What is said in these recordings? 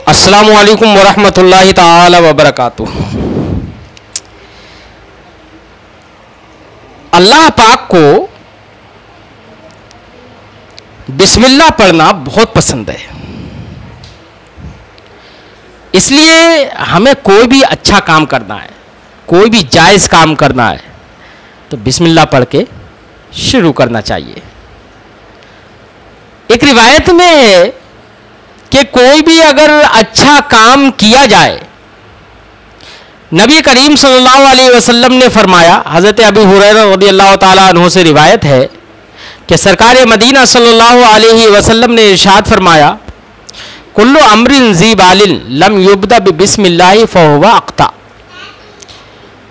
अस्सलामु अलैकुम वरहमतुल्लाहि ताला वबरकातुह। अल्लाह पाक को बिस्मिल्लाह पढ़ना बहुत पसंद है, इसलिए हमें कोई भी अच्छा काम करना है, कोई भी जायज़ काम करना है तो बिस्मिल्लाह पढ़ के शुरू करना चाहिए। एक रिवायत में है कि कोई भी अगर अच्छा काम किया जाए, नबी करीम सल्लल्लाहु अलैहि वसल्लम ने फरमाया, हज़रत अबू हुरैरा रज़ियल्लाहु ताला अन्हु से रिवायत है कि सरकार मदीना सल्लल्लाहु अलैहि वसल्लम ने इरशाद फरमाया, कुल्लु अम्रिन ज़ी बालिन लम युब्दा बिस्मिल्लाहि फहुवा अक़ता,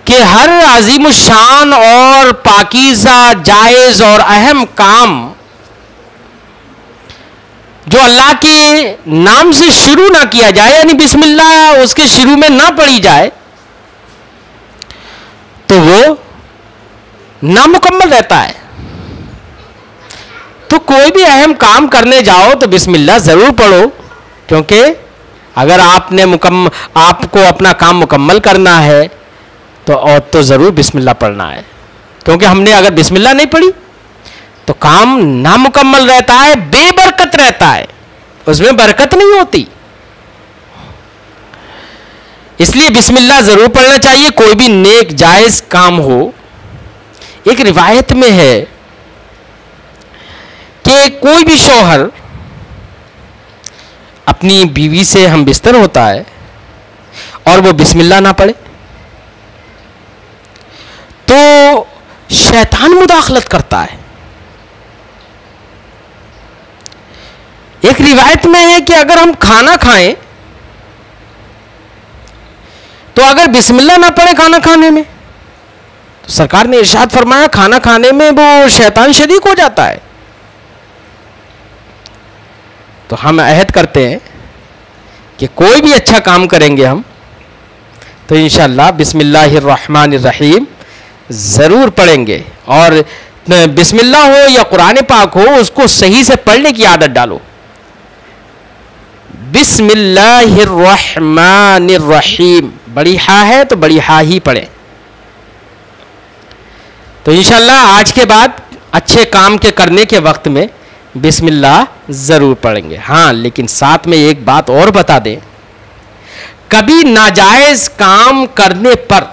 कि हर अज़ीम शान और पाकीज़ा जायज़ और अहम काम जो अल्लाह के नाम से शुरू ना किया जाए, यानी बिस्मिल्लाह उसके शुरू में ना पढ़ी जाए, तो वो नामुकम्मल रहता है। तो कोई भी अहम काम करने जाओ तो बिस्मिल्लाह ज़रूर पढ़ो, क्योंकि अगर आपको अपना काम मुकम्मल करना है तो ज़रूर बिस्मिल्लाह पढ़ना है, क्योंकि हमने अगर बिस्मिल्लाह नहीं पढ़ी तो काम नामुकम्मल रहता है, बेबरकत रहता है, उसमें बरकत नहीं होती। इसलिए बिस्मिल्लाह ज़रूर पढ़ना चाहिए, कोई भी नेक जायज़ काम हो। एक रिवायत में है कि कोई भी शौहर अपनी बीवी से हम बिस्तर होता है और वो बिस्मिल्लाह ना पढ़े तो शैतान मुदाखलत करता है। एक रिवायत में है कि अगर हम खाना खाएं तो अगर बिस्मिल्लाह ना पढ़े खाना खाने में, तो सरकार ने इरशाद फरमाया खाना खाने में वो शैतान शरीक हो जाता है। तो हम अहद करते हैं कि कोई भी अच्छा काम करेंगे हम तो इंशाअल्लाह बिस्मिल्लाहिर्रहमानिर्रहीम ज़रूर पढ़ेंगे, और बिस्मिल्लाह हो या कुरान पाक हो उसको सही से पढ़ने की आदत डालो। बिस्मिल्लाहिर्रहमानिर्रहीम, बड़ी हा है तो बड़ी हा ही पढ़ें। तो इंशाअल्लाह आज के बाद अच्छे काम के करने के वक्त में बिस्मिल्लाह ज़रूर पढ़ेंगे। हाँ, लेकिन साथ में एक बात और बता दें, कभी नाजायज़ काम करने पर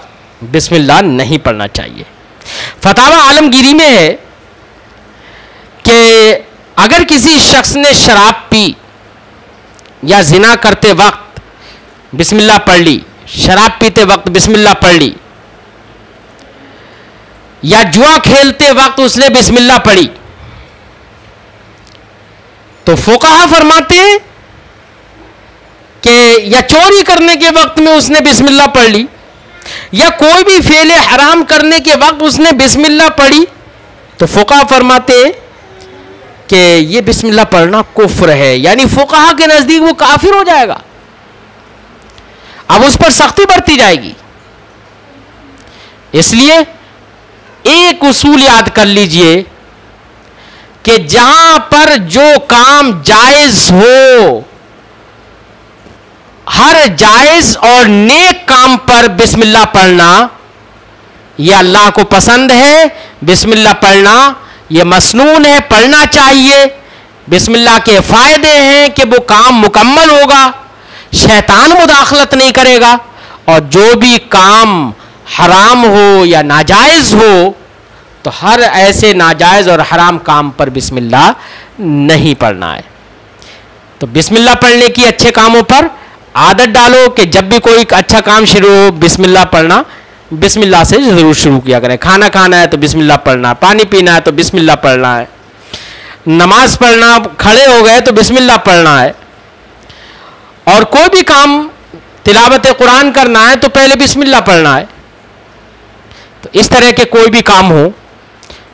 बिस्मिल्लाह नहीं पढ़ना चाहिए। फतावा आलमगीरी में है कि अगर किसी शख्स ने शराब पी या जिना करते वक्त बिस्मिल्लाह पढ़ ली, शराब पीते वक्त बिस्मिल्लाह पढ़ ली, या जुआ खेलते वक्त उसने बिस्मिल्लाह पढ़ी, तो फुकाहा फरमाते हैं कि या चोरी करने के वक्त में उसने बिस्मिल्लाह पढ़ ली, या कोई भी फेले हराम करने के वक्त उसने बिस्मिल्लाह पढ़ी, तो फुकाहा फरमाते हैं कि ये बिस्मिल्लाह पढ़ना कुफ्र है, यानी फुकाहा के नजदीक वो काफिर हो जाएगा। अब उस पर सख्ती बरती जाएगी। इसलिए एक उसूल याद कर लीजिए कि जहां पर जो काम जायज हो, हर जायज और नेक काम पर बिस्मिल्लाह पढ़ना यह अल्लाह को पसंद है। बिस्मिल्लाह पढ़ना यह मसनून है, पढ़ना चाहिए। बिस्मिल्लाह के फायदे हैं कि वो काम मुकम्मल होगा, शैतान मुदाखलत नहीं करेगा, और जो भी काम हराम हो या नाजायज हो तो हर ऐसे नाजायज और हराम काम पर बिस्मिल्लाह नहीं पढ़ना है। तो बिस्मिल्लाह पढ़ने की अच्छे कामों पर आदत डालो कि जब भी कोई अच्छा काम शुरू हो बिस्मिल्लाह पढ़ना, बिस्मिल्लाह से ज़रूर शुरू किया करें। खाना खाना है तो बिस्मिल्लाह पढ़ना, पानी पीना है तो बिस्मिल्लाह पढ़ना है, नमाज पढ़ना, खड़े हो गए तो बिस्मिल्लाह पढ़ना है, और कोई भी काम तिलावत कुरान करना है तो पहले बिस्मिल्लाह पढ़ना है। तो इस तरह के कोई भी काम हो,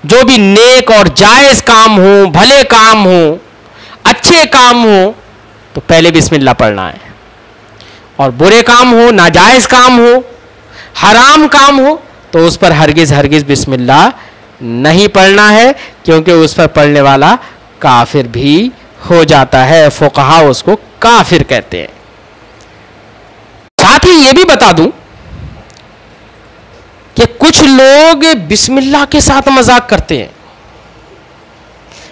जो भी नेक और जायज़ काम हो, भले काम हो, अच्छे काम हो, तो पहले बिस्मिल्लाह पढ़ना है, और बुरे काम हो, नाजायज़ काम हो, हराम काम हो तो उस पर हरगिज़ हरगिज़ बिस्मिल्लाह नहीं पढ़ना है, क्योंकि उस पर पढ़ने वाला काफिर भी हो जाता है। फुक़हा उसको काफिर कहते हैं। साथ ही यह भी बता दूं कि कुछ लोग बिस्मिल्लाह के साथ मजाक करते हैं।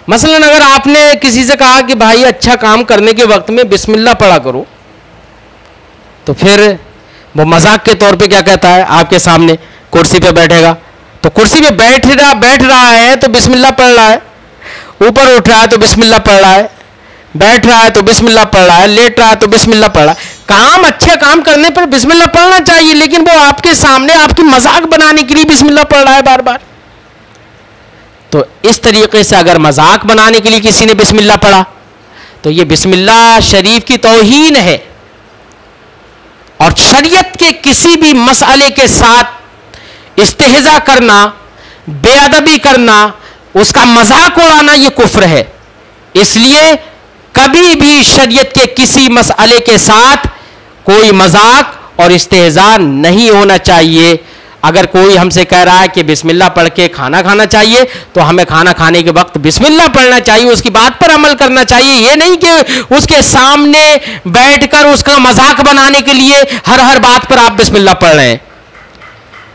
मसलन अगर आपने किसी से कहा कि भाई अच्छा काम करने के वक्त में बिस्मिल्लाह पढ़ा करो, तो फिर वो मजाक के तौर पे क्या कहता है, आपके सामने कुर्सी पे बैठेगा तो कुर्सी पे बैठ रहा है तो बिस्मिल्लाह पढ़ रहा है, ऊपर उठ रहा है तो बिस्मिल्लाह पढ़ रहा है, बैठ रहा है तो बिस्मिल्लाह पढ़ रहा है, लेट रहा है तो बिस्मिल्लाह पढ़ रहा है। काम अच्छे काम करने पर बिस्मिल्लाह पढ़ना चाहिए, लेकिन वो आपके सामने आपकी मजाक बनाने के लिए बिस्मिल्लाह पढ़ रहा है बार बार। तो इस तरीके से अगर मजाक बनाने के लिए किसी ने बिस्मिल्लाह पढ़ा तो ये बिस्मिल्लाह शरीफ की तौहीन है, और शरीयत के किसी भी मसले के साथ इस्तेहजा करना, बेअदबी करना, उसका मजाक उड़ाना ये कुफ्र है। इसलिए कभी भी शरीयत के किसी मसले के साथ कोई मजाक और इस्तेहजा नहीं होना चाहिए। अगर कोई हमसे कह रहा है कि बिस्मिल्लाह पढ़ के खाना खाना चाहिए, तो हमें खाना खाने के वक्त बिस्मिल्लाह पढ़ना चाहिए, उसकी बात पर अमल करना चाहिए। ये नहीं कि उसके सामने बैठकर उसका मजाक बनाने के लिए हर बात पर आप बिस्मिल्लाह पढ़ रहे हैं।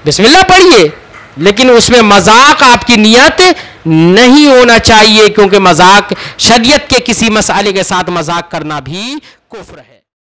बिस्मिल्लाह पढ़िए, लेकिन उसमें मजाक आपकी नियत नहीं होना चाहिए, क्योंकि मजाक शरीयत के किसी मसले के साथ मजाक करना भी कुफ्र है।